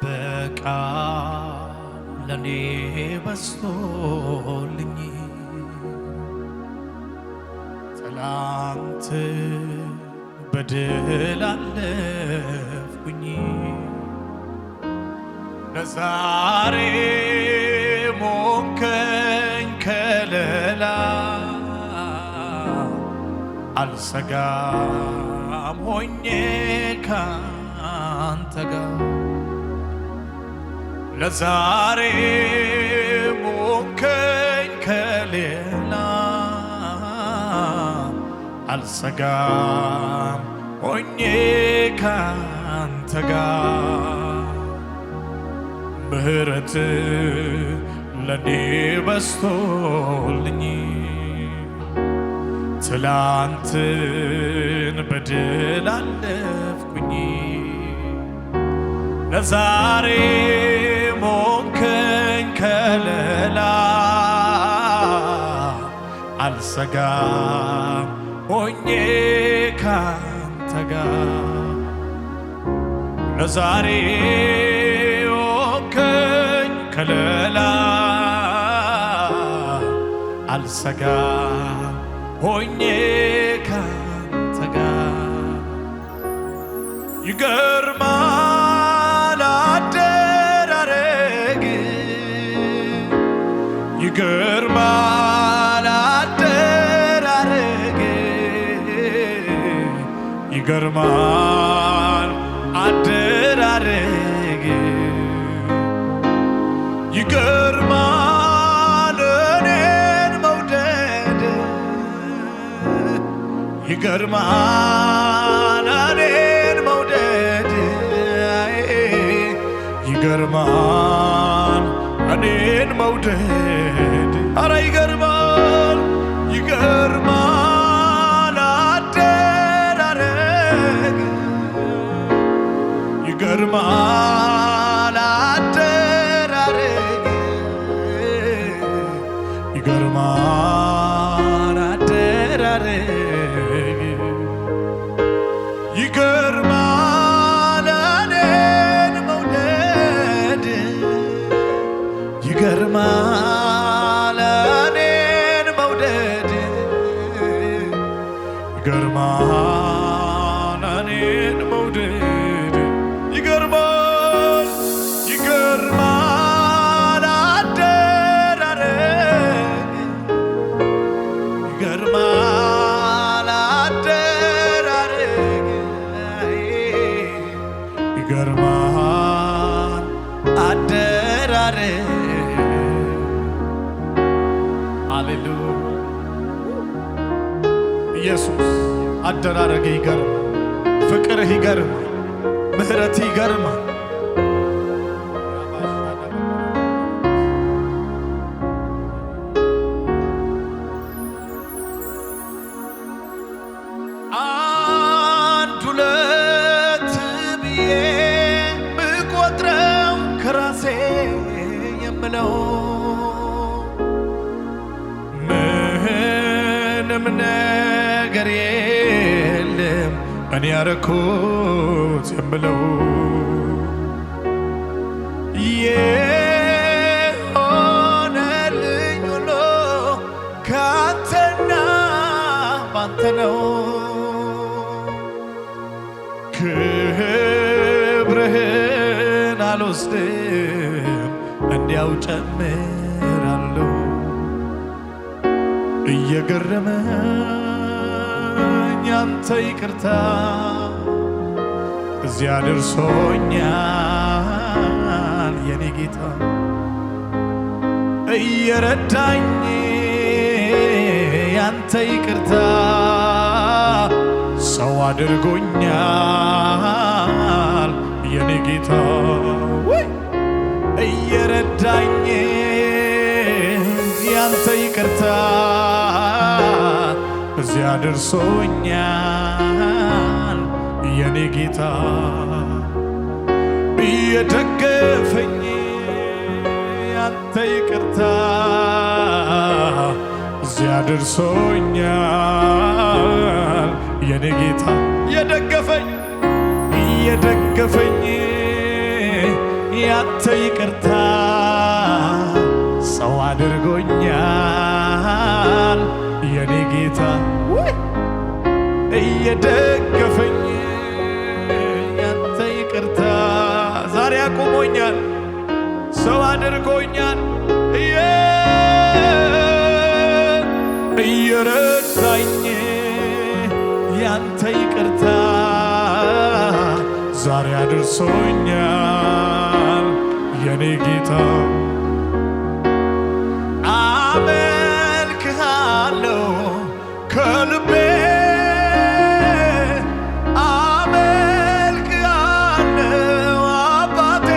ጥበቃ ለኔ በስቶልኝ ትላንት በድል አለፍኩኝ ለዛሬ ሞንከኝ ከለላ አልሰጋም ሆኜ ካንተ ጋር ለዛሬ ሞንከኝ ከለላ አልሰጋም ሆኜ ካንተ ጋር ምህረት ለኔ በስቶልኝ ትላንትን በድል አለፍኩኝ ለዛሬ ሞንከኝ ከለላ አልሰጋም ሆኜ ካንተ ጋር ለዛሬ ሞንከኝ ከለላ አልሰጋም ሆኜ ካንተ ጋር ይገርማል አደራረግ ይገርማል አደራረግ ይገርማል አደራረግ ይገርማል እኔን መውደድ ይገርማል እኔን መውደድ ይገርማል እኔን መውደድ አረ ይገርማል ይገርማል አደራረግ ይገርማል አደራረግ ይገርማል አደራረግ ይገርማል እኔን መውደድ ይገርማል እኔን መውደድ ይገርማል እኔን መውደድ ይገርማል ይገርማል አደራረግ ይገርማል አደራረግ ይገርማል አደራረግ ሃሌሉያ ኢየሱስ አደራረግ ይገርም ፍቅርህ ይገርም ምህረት ይገርም አንድ ሁለት ብዬ ብቆጥረው ከራሴ የምለው ምንም ነገር የለም እኔ ያረኩት የምለው የሆነልኝ ሁሉ ካንተና ባንተ ነው ክብርህን አልወስድም እንዲያው ጨምራለሁ እየገረመኝ ያንተ ይቅርታ እዚያ ደርሶኛል የኔ ጌታ እየረዳኝ ያንተ ይቅርታ ሰው አድርጎኛል የኔ ጌታ እየረዳኝ ያንተ ይቅርታ እዚያ ደርሶኛል የኔ ጌታ እየደገፈኝ ያንተ ይቅርታ እዚያ ደርሶኛል የኔ ጌታ እየደገፈኝ ያንተ ይቅርታ ሰው አድርጎኛል የኔ ጌታ እየደገፈኝ ያንተ ይቅርታ ዛሬ አቁሞኛል ሰው አድርጎኛል እየረዳኝ ያንተ ይቅርታ ዛሬ አድርሶኛል የኔ ጌታ አመልክሃለሁ ከልቤ አመልክሃለሁ አባቴ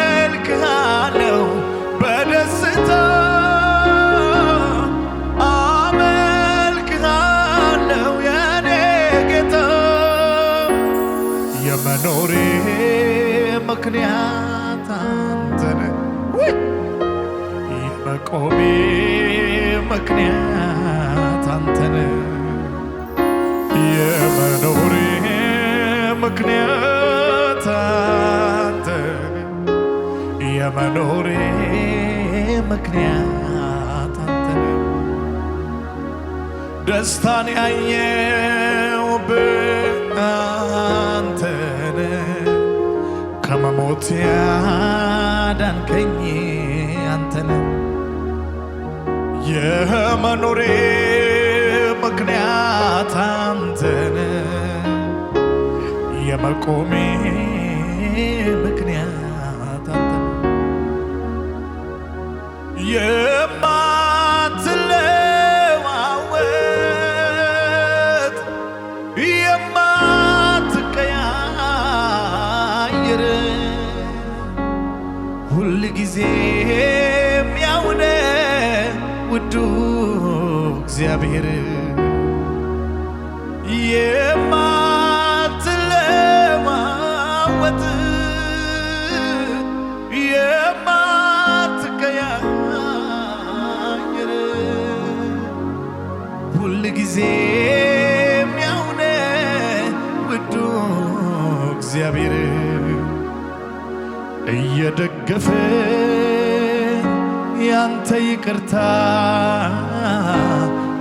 አመልክሃለሁ በደስታ አመልክሃለሁ የኔ ጌታ የመኖሬ ምክንያት አንተነ የመቆሜ ምክንያት አንተነ የመኖሬ ምክንያት አንተነ የመኖሬ ምክንያት አንተነ ደስታን ያየሁብህ አንተነ ከመሞት ያዳንከኝ አንተነ የመኖሬ ምክንያት አንተነ የመቆሜ ምክንያት አንተነ የማትለዋወጥ የማትቀያየር ሁል ጊዜ ያው ነህ ውዱ እግዚአብሔር የማትለዋወጥ የማትቀያየር ሁል ጊዜ ያው ነህ ውዱ እግዚአብሔር እየደገፈ ያንተ ይቅርታ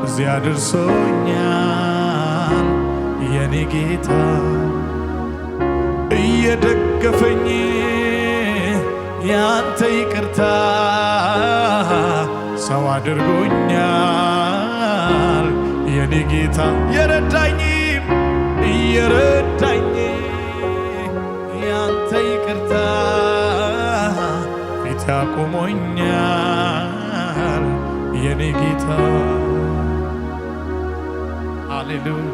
እዚያ ደርሶኛል የኔ ጌታ እየደገፈኝ ያንተ ይቅርታ ሰው አድርጎኛል የኔ ጌታ እየረዳኝ ያንተ ይቅርታ ፊት ያቆሞኛል የኔ ጌታ ሃሌሉያ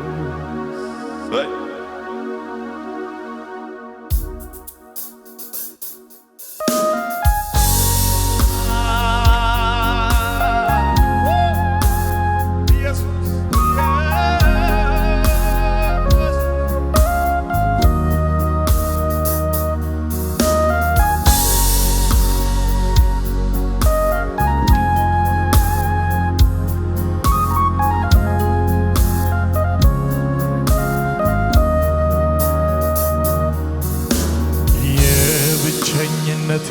የብቸኝነቴ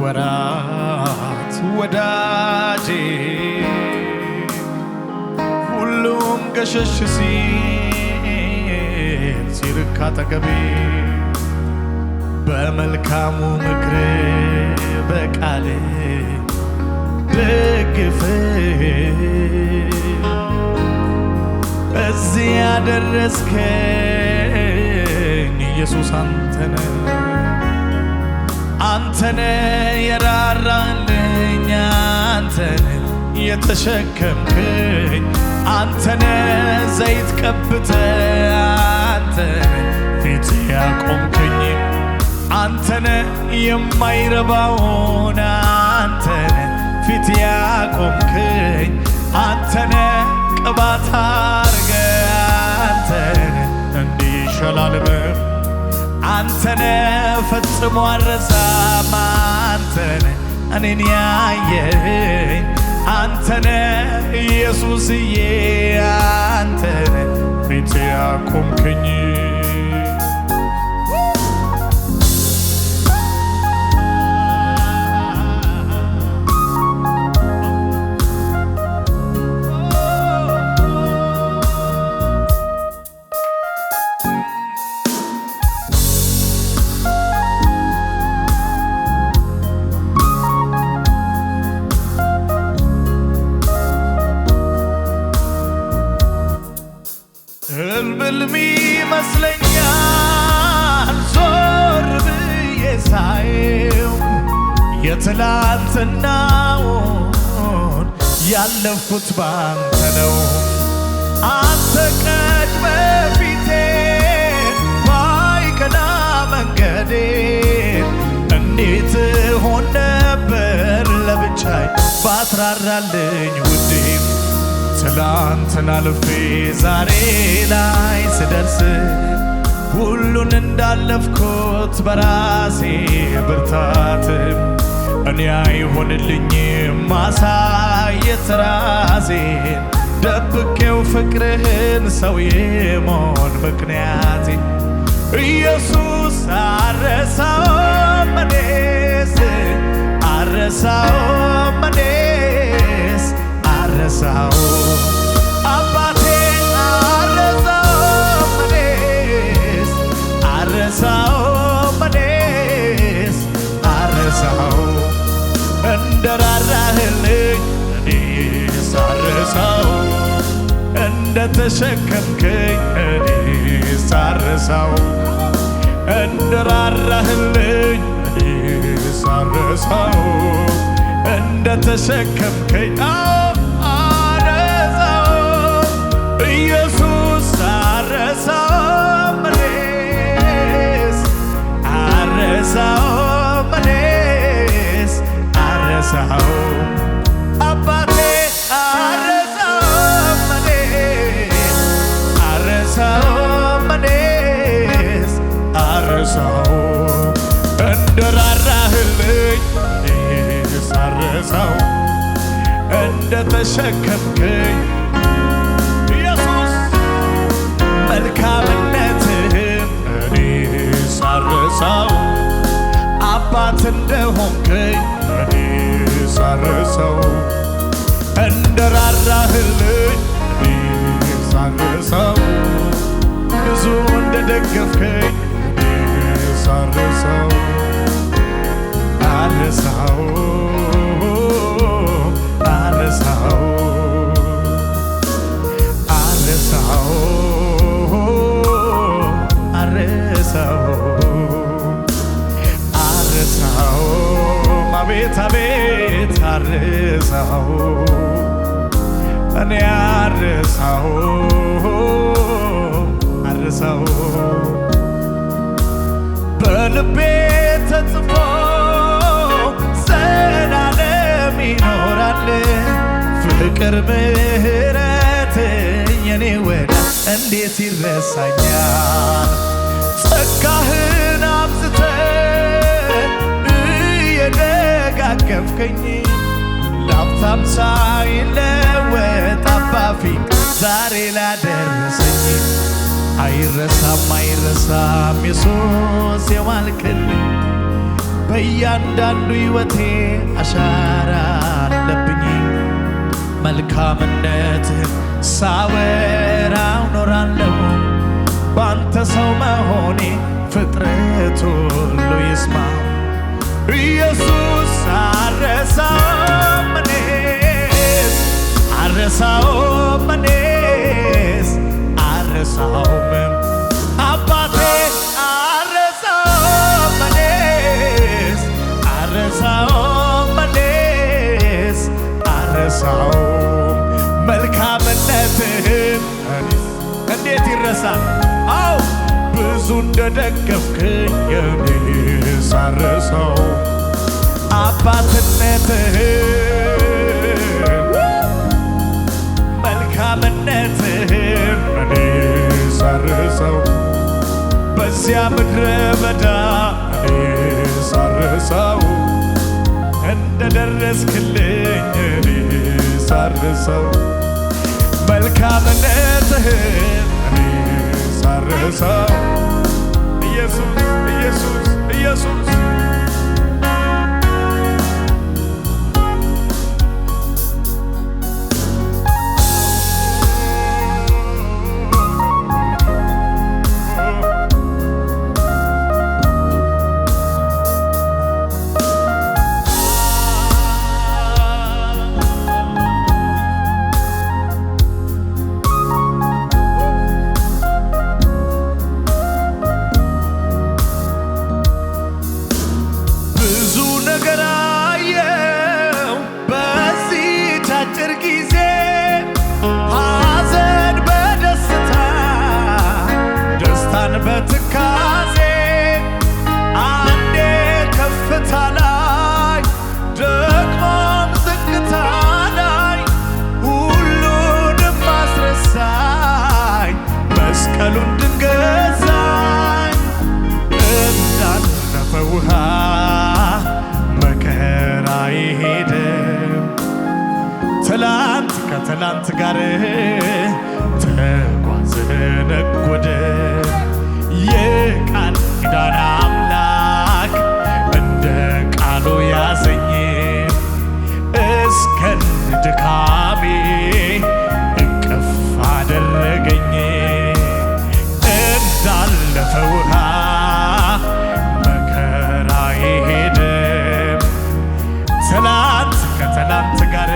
ወራት ወዳጄ ሁሉም ገሸሽ ሲል ሲርቅ አጠገቤ በመልካሙ ምክር በቃል ደግፍ እዚህ ያደረስከኝ ኢየሱስ አንተነ የራራልኝ አንተነ የተሸከምከኝ አንተነ ዘይት ቀብተ አንተነ ፊት ያቆምከኝ አንተነ የማይረባውን አንተነ ፊት ያቆምከኝ አንተነ ቅባት አርገ አንተነ እንዲሸላልመ አንተነ ፈጽሞ አልረሳም አንተነ እኔን ያየኝ አንተነ ኢየሱስዬ አንተነ ፊት ያቆምከኝ ይመስለኛል ዞር ብዬ ሳየው የትላንትናውን ያለፍኩት ባንተ ነው። አንተ ቀድመ ፊቴ ባይቀና መንገዴ እንዴት ሆን ነበር ለብቻዬ ባትራራልኝ ውዴ። ትላንትን አልፌ ዛሬ ላይ ስደርስ ሁሉን እንዳለፍኩት በራሴ ብርታት እኔ አይሆንልኝም ማሳየት ራሴን ደብቄው ፍቅርህን ሰው የመሆን ምክንያቴ ኢየሱስ አረሳውም እኔስ አረሳውም እኔስ አረሳውም አባቴ አረሳውም እኔስ አረሳውም እኔስ አረሳውም እንደራራህልኝ እኔስ አረሳውም እንደተሸከምከኝ እኔስ አረሳውም እንደራራህልኝ እኔስ አረሳውም እንደተሸከምከኝ አረሳውም ኢየሱስ አረሳውም እኔስ አረሳውም እኔስ አረሳውም አባቴ አረሳውም እኔስ አረሳውም እኔስ አረሳውም እንደራራህልኝ እኔስ አረሳውም እንደተሸከምከኝ ኢየሱስ መልካምነትህን እኔስ አረሳውም አባት እንደሆንከኝ እኔስ አረሳውም እንደራራህልኝ እኔስ አረሳውም ብዙ እንደደገፍከኝ እኔስ አረሳውም አረሳውም አረሳውም አረሳውም አረሳውም አረሳውም አቤት አቤት አረሳውም እኔ አረሳውም አረሳውም በልቤ ተጽፎ ዘላለም ይኖራል ፍቅር ምሕረት የኔ ወዳጅ እንዴት ይረሳኛል ጸጋህን አብዝተህ እየደጋገፍከኝ ላፍታም ሳይለወጥ አባፊ ዛሬ ላደረሰኝ አይረሳም አይረሳም ኢየሱስ የዋልክልኝ በእያንዳንዱ ሕይወቴ አሻራ አለብኝ መልካምነትህን ሳወራው ኖራለሁ ባንተ ሰው መሆኔ ፍጥረት ሁሉ ይስማ ኢየሱስ አረሳውም እኔስ አረሳውም እኔስ አረሳውም አባቴ አረሳውም እኔስ አረሳውም እኔስ አረሳውም መልካምነትህን እንዴት ይረሳል አው ብዙ እንደደገፍከኝ እኔስ አረሳውም አባትነትህን መልካምነትህን እኔስ አረሳውም በዚያ ምድረ በዳ እኔስ አረሳውም እንደደረስክልኝ እኔስ አረሳውም መልካምነትህን እኔስ አረሳውም ኢየሱስ ኢየሱስ ኢየሱስ ከትላንት ጋር ተጓዘ ነጎደ። የቃል ኪዳን አምላክ እንደ ቃሉ ያዘኝ እስከን ድካሜ እቅፍ አደረገኝ። እንዳለፈ ውሃ መከራዬ ሄደ። ትላንት ከትላንት ጋር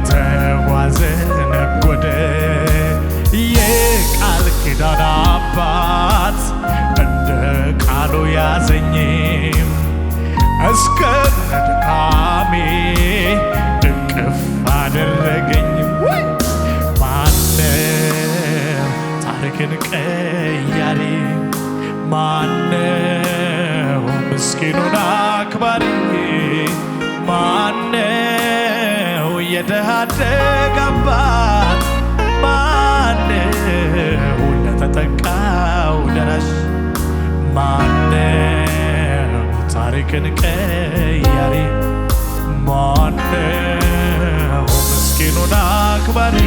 ተጓዘ ነጎደ። የቃል ኪዳን አባት እንደ ቃሉ ያዘኝ እስከ ድካሜ እቅፍ አደረገኝ። ማነው ታሪክን ቀያሪ? ማነው ምስኪኑን አክባሪ? ማነው የድሃ አደግ አባት? ማነው ለተጠቃው ደራሽ? ማነው ታሪክን ቀያሪ? ማነው ምስኪኑን አክባሪ?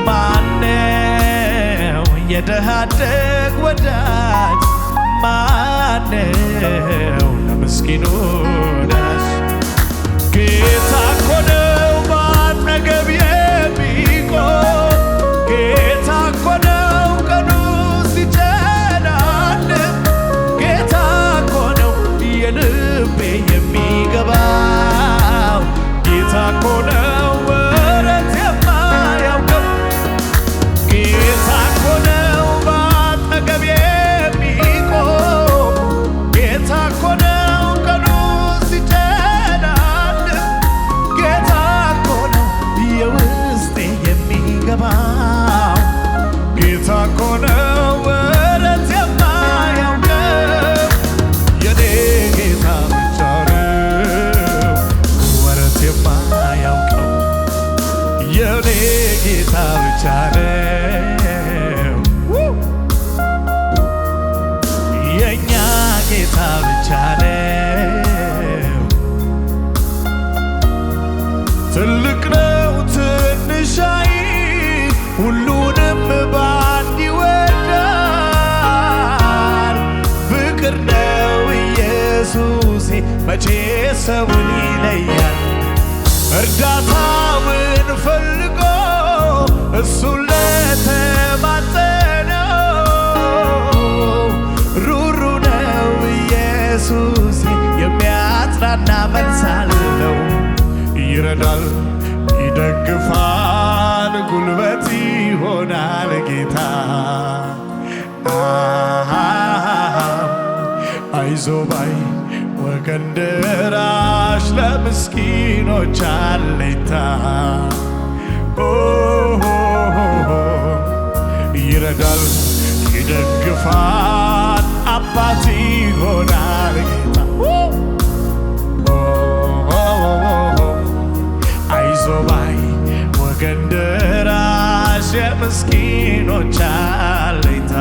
ማነው የድሃ አደግ ወዳጅ? ማነው ለምስኪኑ ደራሽ? ጌታ እኮ ነው ባጠገብ የሚቆም። ጌታ እኮ ነው ቀኑ ሲጨናነቅ። ጌታ እኮ ነው የልቤ የሚገባው። ጌታ እኮ ነው ወረት የማያውቀው። ጌታ እኮ ነው ባጠገብ የሚቆም። ጌታ እኮ ነው ቀኑ ሲጨናነቅ። ጌታ እኮ ነው የውስጤ የሚገባው። ጌታ እኮ ነው ወረት የማያውቀው። የኔ ጌታ ብቻ ነው ወረት የማያውቀው። የኔ ጌታ ብቻ ነው የእኛ ጌታ ብቻ ነው። ትልቅ ነው ትንሽ አይል ሁሉንም ባንድ ይወዳል። ፍቅር ነው ኢየሱሴ መቼ ሰውን ይለያል። እርዳታውን ፈልጎ እሱን ለተማጸነው ሩሩ ነው ኢየሱሴ የሚያጽናና መልስ አለው። ይረዳል ይደግፋል ጉልበት ይሆናል ጌታ። አይዞ ባይ ወገን ደራሽ ለምስኪኖች አለኝታ። ይረዳል ይደግፋል አባት ይሆናል ጌታ። አይዞ ባይ ወገን ደራሽ የምስኪኖች አለኝታ።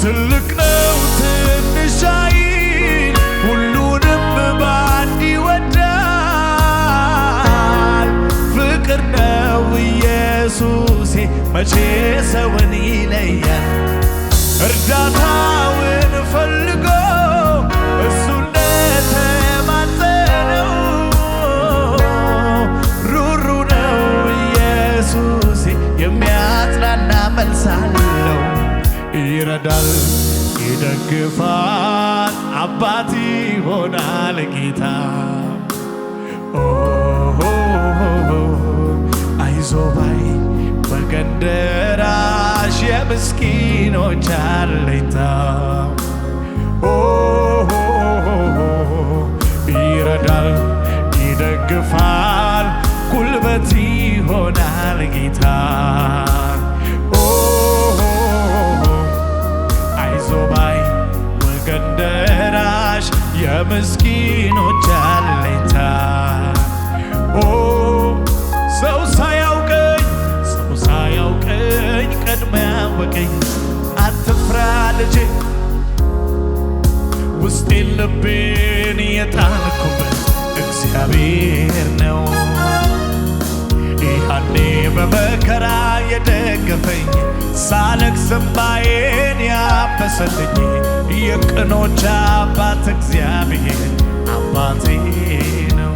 ትልቅ ነው ትንሽ አይል ሁሉንም ባንድ ይወዳል። ፍቅር ነው ኢየሱሴ መቼ ሰውን ይለያል። እርዳታውን ፈልጎ እሱን ለተማጸነው ሩሩ ነው ኢየሱሴ የሚያጽናና መልስ አለው። ይረዳል ይደግፋል አባት ይሆናል ጌታ። አይዞ ባይ ወገን ደራሽ የምስኪኖች አለኝታ። ይረዳል ይደግፋል ጉልበት ይሆናል ጌታ። አይዞ ባይ ወገን ደራሽ የምስኪኖች አለኝታ። ሰው ሳያውቀኝ ቀድሞ ያወቀኝ አትፍራ ልጄ ውስጤን ልቤን የጣልኩበት እግዚአብሔር ነው። ያኔ በመከራ የደገፈኝ ሳለቅስ እንባዬን ያበሰልኝ የቅኖች አባት እግዚአብሔር አባቴ ነው።